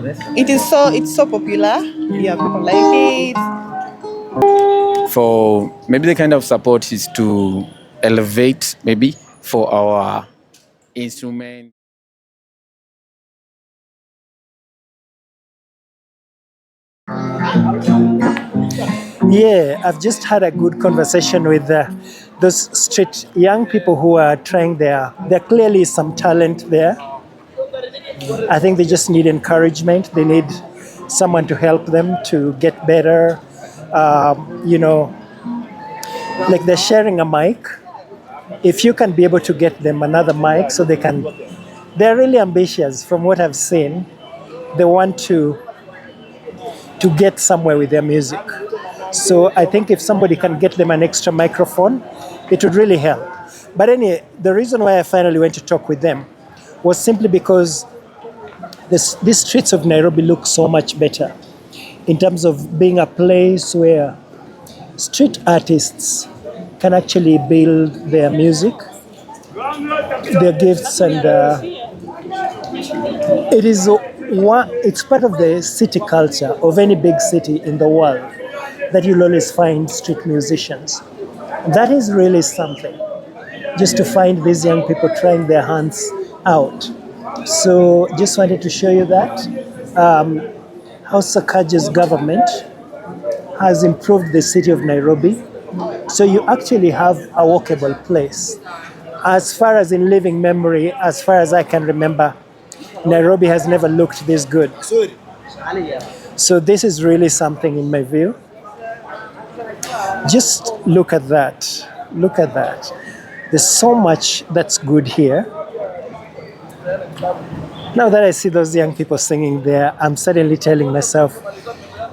It's so popular. Yeah, people like it. For maybe the kind of support is to elevate maybe for our instrument. Yeah, I've just had a good conversation with those street young people who are trying there clearly some talent there. I think they just need encouragement. They need someone to help them to get better. You know, like they're sharing a mic. If you can be able to get them another mic so they're really ambitious from what I've seen. They want to get somewhere with their music. So I think if somebody can get them an extra microphone, it would really help. But anyway, the reason why I finally went to talk with them was simply because these streets of Nairobi look so much better in terms of being a place where street artists can actually build their music, their gifts, and it's part of the city culture of any big city in the world that you'll always find street musicians. That is really something, just to find these young people trying their hands out. So just wanted to show you that, how Sakaja's government has improved the city of Nairobi. So you actually have a walkable place. As far as in living memory, as far as I can remember, Nairobi has never looked this good. So this is really something in my view. Just look at that. Look at that. There's so much that's good here. Now that I see those young people singing there, I'm suddenly telling myself,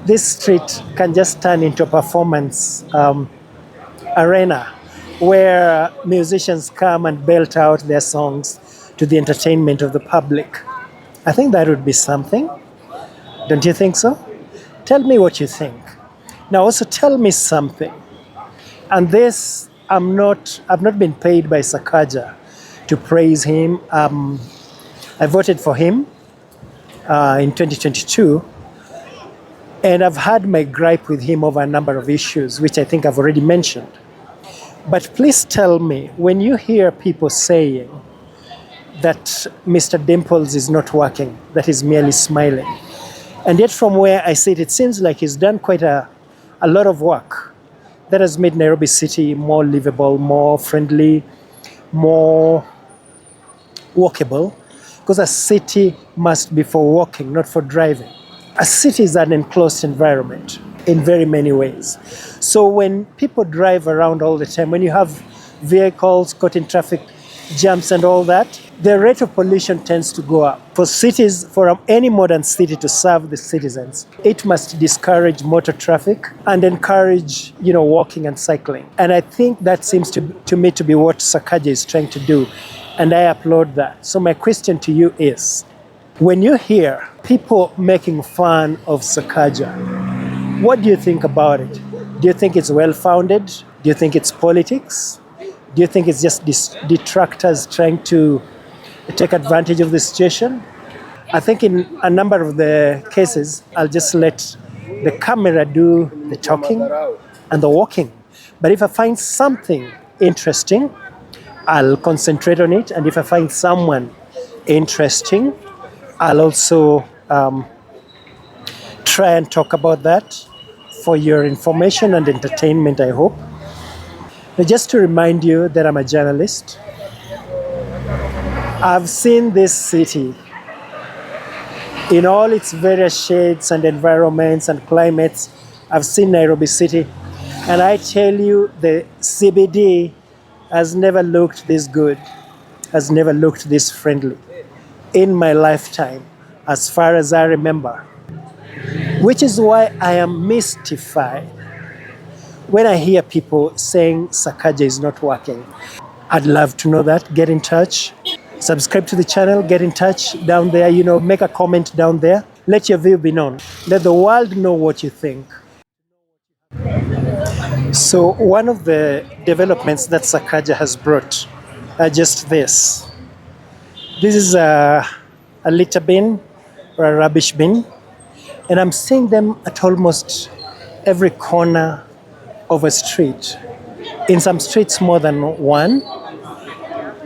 this street can just turn into a performance arena where musicians come and belt out their songs to the entertainment of the public. I think that would be something. Don't you think so? Tell me what you think. Now also tell me something. And this, I've not been paid by Sakaja to praise him. I voted for him in 2022. And I've had my gripe with him over a number of issues, which I think I've already mentioned. But please tell me, when you hear people saying that Mr. Dimples is not working, that he's merely smiling, and yet from where I sit, it seems like he's done quite a lot of work that has made Nairobi City more livable, more friendly, more walkable, because a city must be for walking, not for driving. A city is an enclosed environment in very many ways. So when people drive around all the time, when you have vehicles caught in traffic jams and all that, the rate of pollution tends to go up. For cities, for any modern city to serve the citizens, it must discourage motor traffic and encourage, walking and cycling. And I think that seems to me to be what Sakaja is trying to do. And I applaud that. So my question to you is, when you hear people making fun of Sakaja, what do you think about it? Do you think it's well-founded? Do you think it's politics? Do you think it's just detractors trying to take advantage of the situation? I think in a number of the cases, I'll just let the camera do the talking and the walking. But if I find something interesting, I'll concentrate on it. And if I find someone interesting, I'll also try and talk about that for your information and entertainment, I hope. But just to remind you that I'm a journalist, I've seen this city in all its various shades and environments and climates. I've seen Nairobi City, and I tell you, the CBD has never looked this good, has never looked this friendly in my lifetime, as far as I remember. Which is why I am mystified when I hear people saying Sakaja is not working. I'd love to know that. Get in touch. Subscribe to the channel. Get in touch down there. Make a comment down there. Let your view be known. Let the world know what you think. So one of the developments that Sakaja has brought are just this. This is a litter bin or a rubbish bin. And I'm seeing them at almost every corner of a street. In some streets, more than one.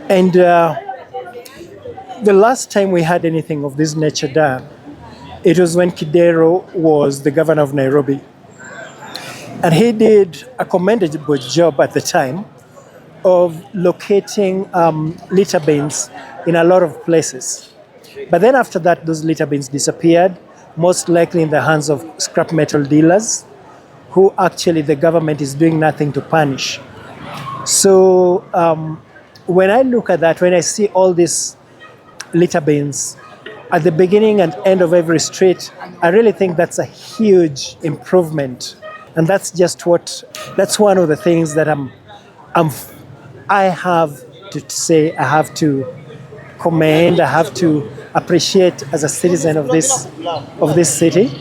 And the last time we had anything of this nature done, it was when Kidero was the governor of Nairobi. And he did a commendable job at the time of locating litter bins in a lot of places. But then after that, those litter bins disappeared, most likely in the hands of scrap metal dealers, who actually the government is doing nothing to punish. So when I look at that, when I see all these litter bins at the beginning and end of every street, I really think that's a huge improvement. And that's one of the things that I have to say, I have to commend, I have to appreciate as a citizen of this city.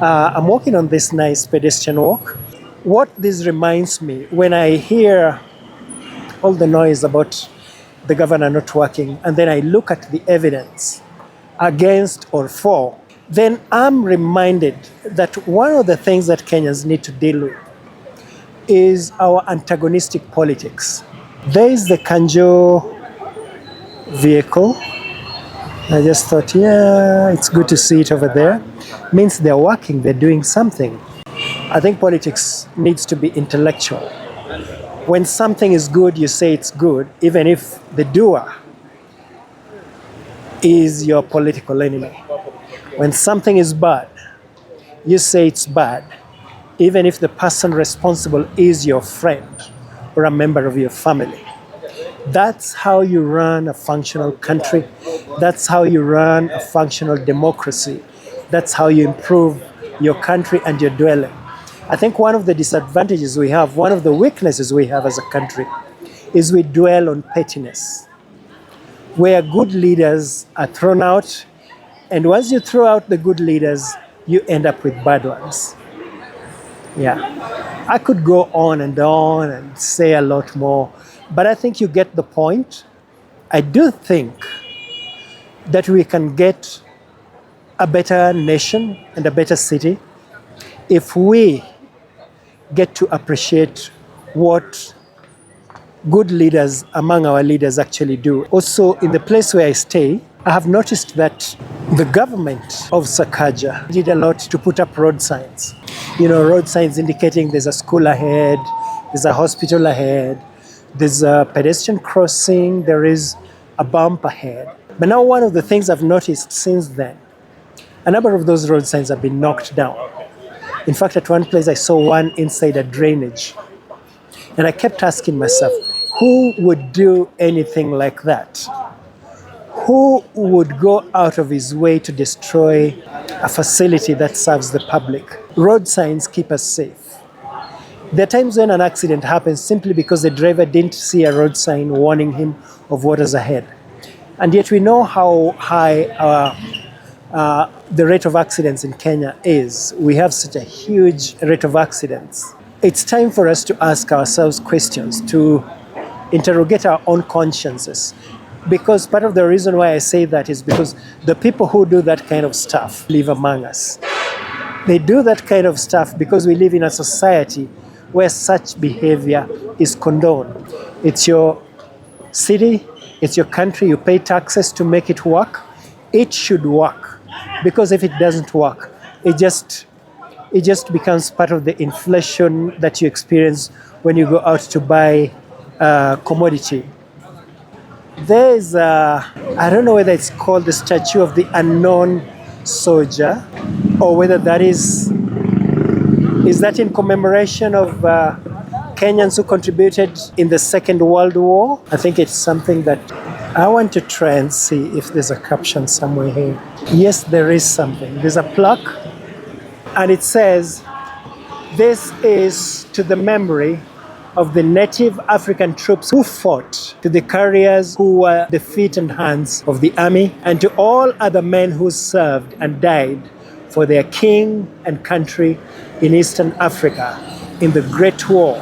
I'm walking on this nice pedestrian walk. What this reminds me, when I hear all the noise about the governor not working, and then I look at the evidence against or for, then I'm reminded that one of the things that Kenyans need to deal with is our antagonistic politics. There is the Kanjo vehicle. I just thought, yeah, it's good to see it over there. Means they're working, they're doing something. I think politics needs to be intellectual. When something is good, you say it's good, even if the doer is your political enemy. When something is bad, you say it's bad, even if the person responsible is your friend or a member of your family. That's how you run a functional country. That's how you run a functional democracy. That's how you improve your country and your dwelling. I think one of the disadvantages we have, one of the weaknesses we have as a country, is we dwell on pettiness, where good leaders are thrown out, and once you throw out the good leaders, you end up with bad ones. Yeah, I could go on and say a lot more, but I think you get the point. I do think that we can get a better nation and a better city if we get to appreciate what good leaders among our leaders actually do. Also, in the place where I stay, I have noticed that the government of Sakaja did a lot to put up road signs. Road signs indicating there's a school ahead, there's a hospital ahead, there's a pedestrian crossing, there is a bump ahead. But now one of the things I've noticed since then, a number of those road signs have been knocked down. In fact, at one place I saw one inside a drainage. And I kept asking myself, who would do anything like that? Who would go out of his way to destroy a facility that serves the public? Road signs keep us safe. There are times when an accident happens simply because the driver didn't see a road sign warning him of what is ahead. And yet we know how high the rate of accidents in Kenya is. We have such a huge rate of accidents. It's time for us to ask ourselves questions, to interrogate our own consciences. Because part of the reason why I say that is because the people who do that kind of stuff live among us. They do that kind of stuff because we live in a society where such behavior is condoned. It's your city, it's your country, you pay taxes to make it work. It should work, because if it doesn't work, it just becomes part of the inflation that you experience when you go out to buy a commodity. There's I don't know whether it's called the statue of the unknown soldier, or whether that is that in commemoration of Kenyans who contributed in the Second World War. I think it's something that I want to try and see if there's a caption somewhere here. Yes, there is something. There's a plaque, and it says, "This is to the memory of the native African troops who fought, to the carriers who were the feet and hands of the army, and to all other men who served and died for their king and country in Eastern Africa in the Great War,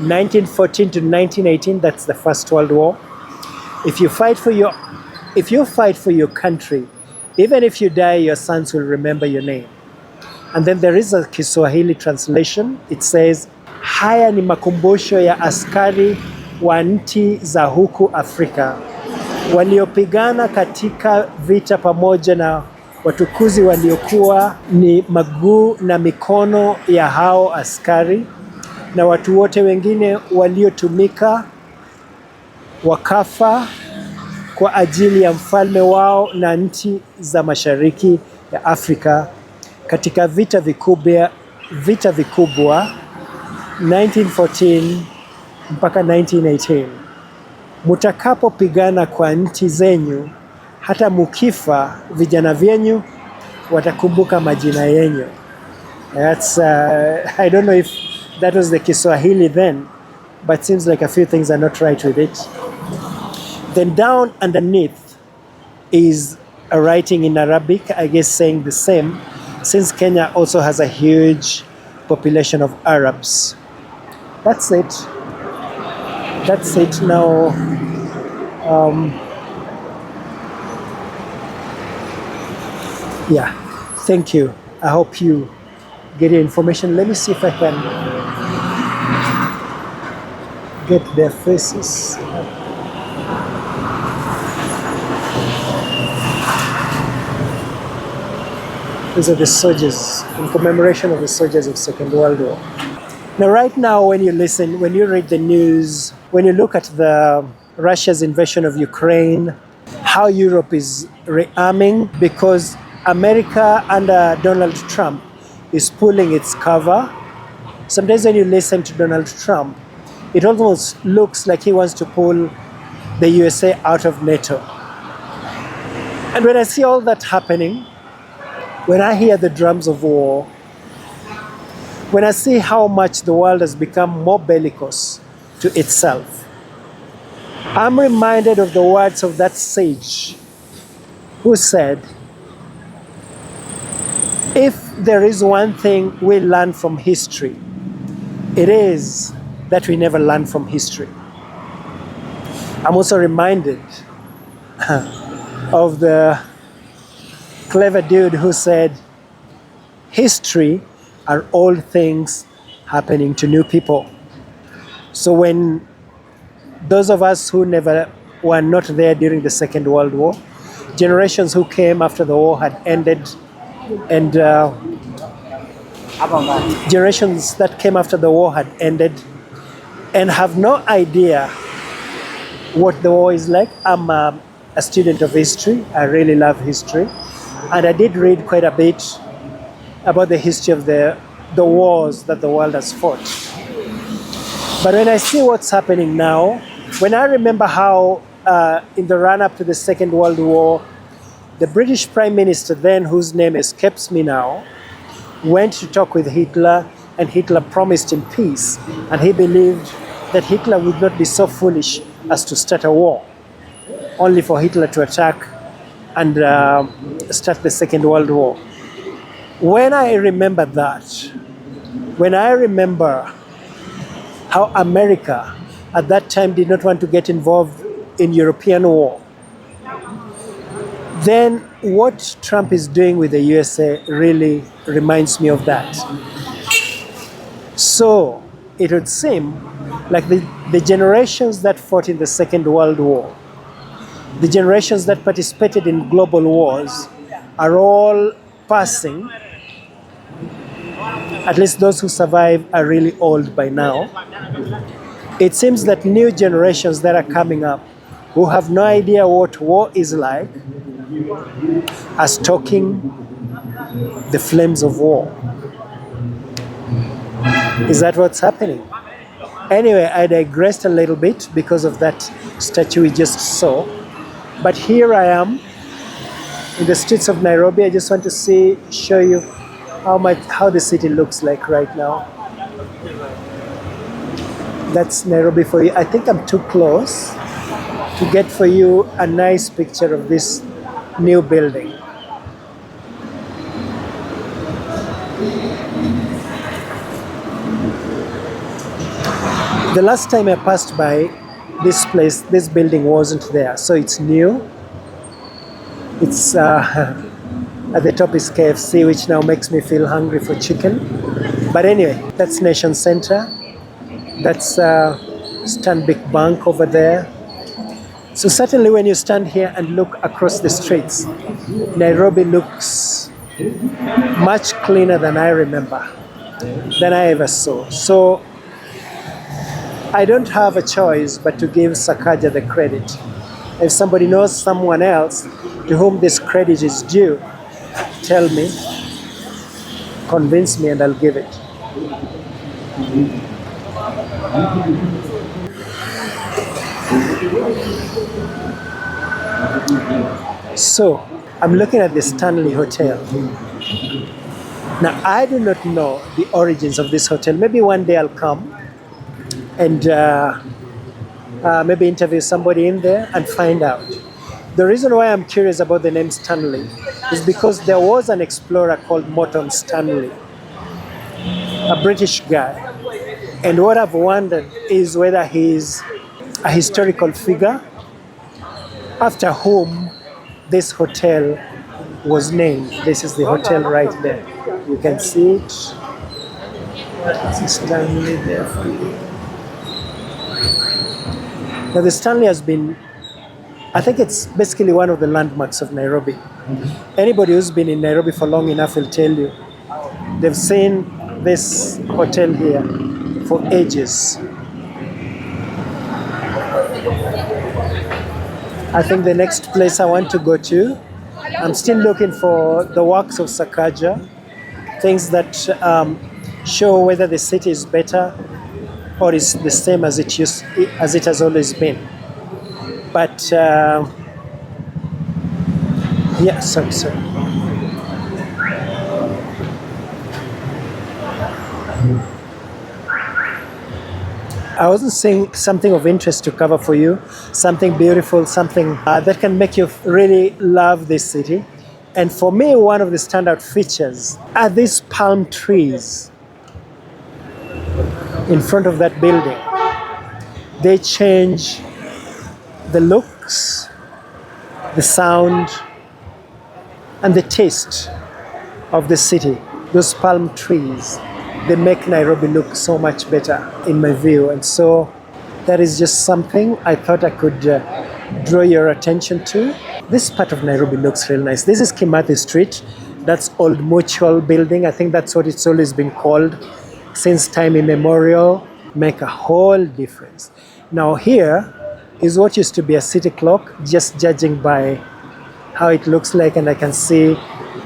1914 to 1918, that's the First World War. If you fight for your country Even if you die, your sons will remember your name. And then there is a Kiswahili translation. It says, haya ni makumbusho ya askari wa nchi za huku Afrika waliopigana katika vita pamoja na watukuzi waliokuwa ni maguu na mikono ya hao askari na watu wote wengine waliotumika wakafa kwa ajili ya mfalme wao na nchi za mashariki ya Afrika katika vita vikubwa 1914 mpaka 1918. Mutakapopigana kwa nchi zenyu, hata mukifa vijana vyenyu watakumbuka majina yenyu. That's I don't know if that was the Kiswahili then, but seems like a few things are not right with it. Then down underneath is a writing in Arabic, I guess saying the same, since Kenya also has a huge population of Arabs. That's it. That's it now. Yeah, thank you. I hope you get your information. Let me see if I can get their faces. These are the soldiers in commemoration of the soldiers of Second World War. Now, right now, when you listen, when you read the news, when you look at the Russia's invasion of Ukraine, how Europe is rearming because America under Donald Trump is pulling its cover. Sometimes when you listen to Donald Trump, it almost looks like he wants to pull the USA out of NATO. And when I see all that happening, when I hear the drums of war, when I see how much the world has become more bellicose to itself, I'm reminded of the words of that sage who said, if there is one thing we learn from history, it is that we never learn from history. I'm also reminded of the clever dude who said, history are old things happening to new people. So when those of us who were not there during the Second World War, generations who came after the war had ended, and generations that came after the war had ended and have no idea what the war is like. I'm a student of history. I really love history. And I did read quite a bit about the history of the wars that the world has fought. But when I see what's happening now, when I remember how in the run-up to the Second World War, the British Prime Minister then, whose name escapes me now, went to talk with Hitler, and Hitler promised him peace, and he believed that Hitler would not be so foolish as to start a war, only for Hitler to attack and start the Second World War. When I remember that, when I remember how America at that time did not want to get involved in European war, then what Trump is doing with the USA really reminds me of that. So it would seem like the generations that fought in the Second World War, the generations that participated in global wars, are all passing. At least those who survive are really old by now. It seems that new generations that are coming up, who have no idea what war is like, are stoking the flames of war. Is that what's happening? Anyway, I digressed a little bit because of that statue we just saw. But here I am in the streets of Nairobi. I just want to show you how the city looks like right now. That's Nairobi for you. I think I'm too close to get for you a nice picture of this new building. The last time I passed by this place, this building wasn't there, so it's new. It's At the top is KFC, which now makes me feel hungry for chicken. But anyway, that's Nation Center. That's Stanbic Bank over there. So certainly when you stand here and look across the streets, Nairobi looks much cleaner than I remember, than I ever saw. So I don't have a choice but to give Sakaja the credit. If somebody knows someone else to whom this credit is due, tell me, convince me, and I'll give it. So, I'm looking at the Stanley Hotel. Now, I do not know the origins of this hotel. Maybe one day I'll come and maybe interview somebody in there and find out. The reason why I'm curious about the name Stanley is because there was an explorer called Morton Stanley, a British guy. And what I've wondered is whether he's a historical figure after whom this hotel was named. This is the hotel right there. You can see it. It's Stanley there for you. Now the Stanley has been, I think it's basically one of the landmarks of Nairobi. Anybody who's been in Nairobi for long enough will tell you they've seen this hotel here for ages. I think the next place I want to go to, I'm still looking for the works of Sakaja, things that show whether the city is better or is the same as it has always been. But yeah, sorry. I wasn't saying something of interest to cover for you, something beautiful, something that can make you really love this city. And for me, one of the standout features are these palm trees in front of that building. They change the looks, the sound, and the taste of the city. Those palm trees, they make Nairobi look so much better in my view. And so that is just something I thought I could draw your attention to. This part of Nairobi looks real nice. This is Kimathi Street. That's Old Mutual Building. I think that's what it's always been called since time immemorial. Make a whole difference. Now here is what used to be a city clock, just judging by how it looks like, and I can see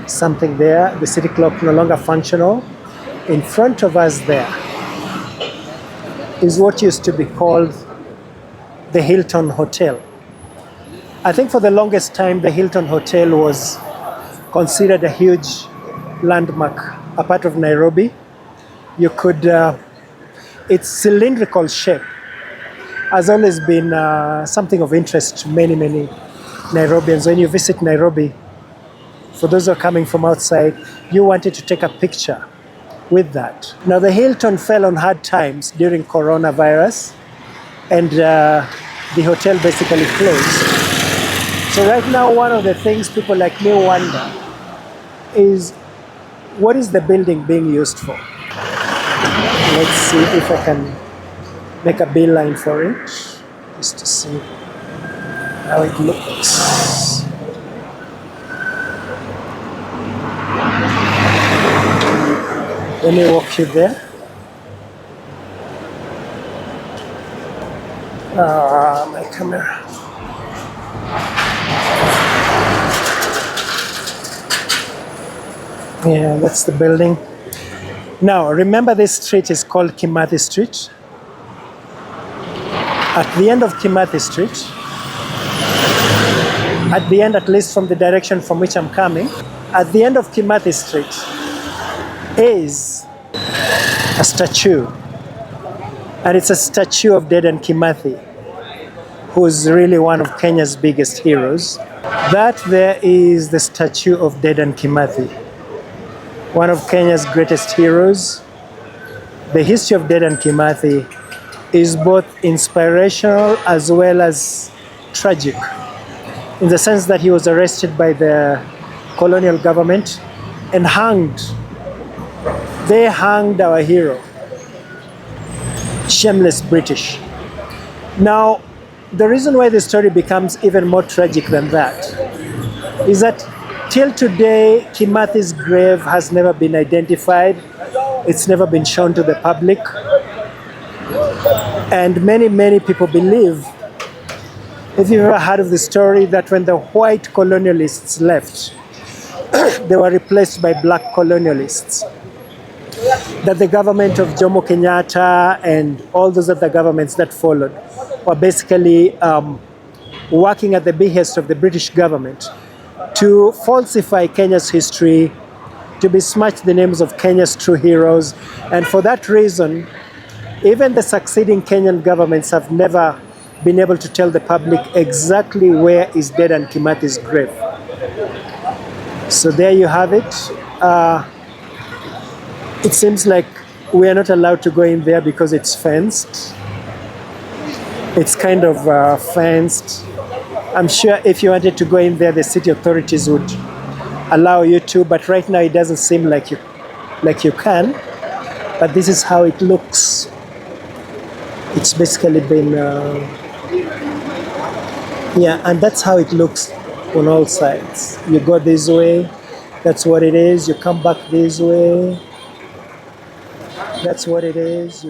something there. The city clock no longer functional. In front of us there is what used to be called the Hilton Hotel. I think for the longest time the Hilton Hotel was considered a huge landmark, a part of Nairobi. You could, its cylindrical shape has always been something of interest to many Nairobians. When you visit Nairobi, for those who are coming from outside, you wanted to take a picture with that. Now the Hilton fell on hard times during coronavirus, and the hotel basically closed. So right now one of the things people like me wonder is, what is the building being used for? Let's see if I can make a beeline for it, just to see how it looks. Let me walk you there. My camera. Yeah, that's the building. Now, remember this street is called Kimathi Street. At the end of Kimathi Street, at the end, at least from the direction from which I'm coming, at the end of Kimathi Street is a statue. And it's a statue of Dedan Kimathi, who's really one of Kenya's biggest heroes. That there is the statue of Dedan Kimathi, one of Kenya's greatest heroes. The history of Dedan Kimathi is both inspirational as well as tragic, in the sense that he was arrested by the colonial government and hanged. They hanged our hero, shameless British. Now, the reason why the story becomes even more tragic than that is that till today, Kimathi's grave has never been identified. It's never been shown to the public. And many, many people believe, if you've ever heard of the story, that when the white colonialists left, they were replaced by black colonialists. That the government of Jomo Kenyatta and all those other governments that followed were basically working at the behest of the British government to falsify Kenya's history, to besmirch the names of Kenya's true heroes. And for that reason, even the succeeding Kenyan governments have never been able to tell the public exactly where is Dedan Kimathi's grave. So there you have it. It seems like we are not allowed to go in there because it's fenced. It's kind of fenced. I'm sure if you wanted to go in there, the city authorities would allow you to, but right now it doesn't seem like you can. But this is how it looks. It's basically been, and that's how it looks on all sides. You go this way, that's what it is. You come back this way, that's what it is.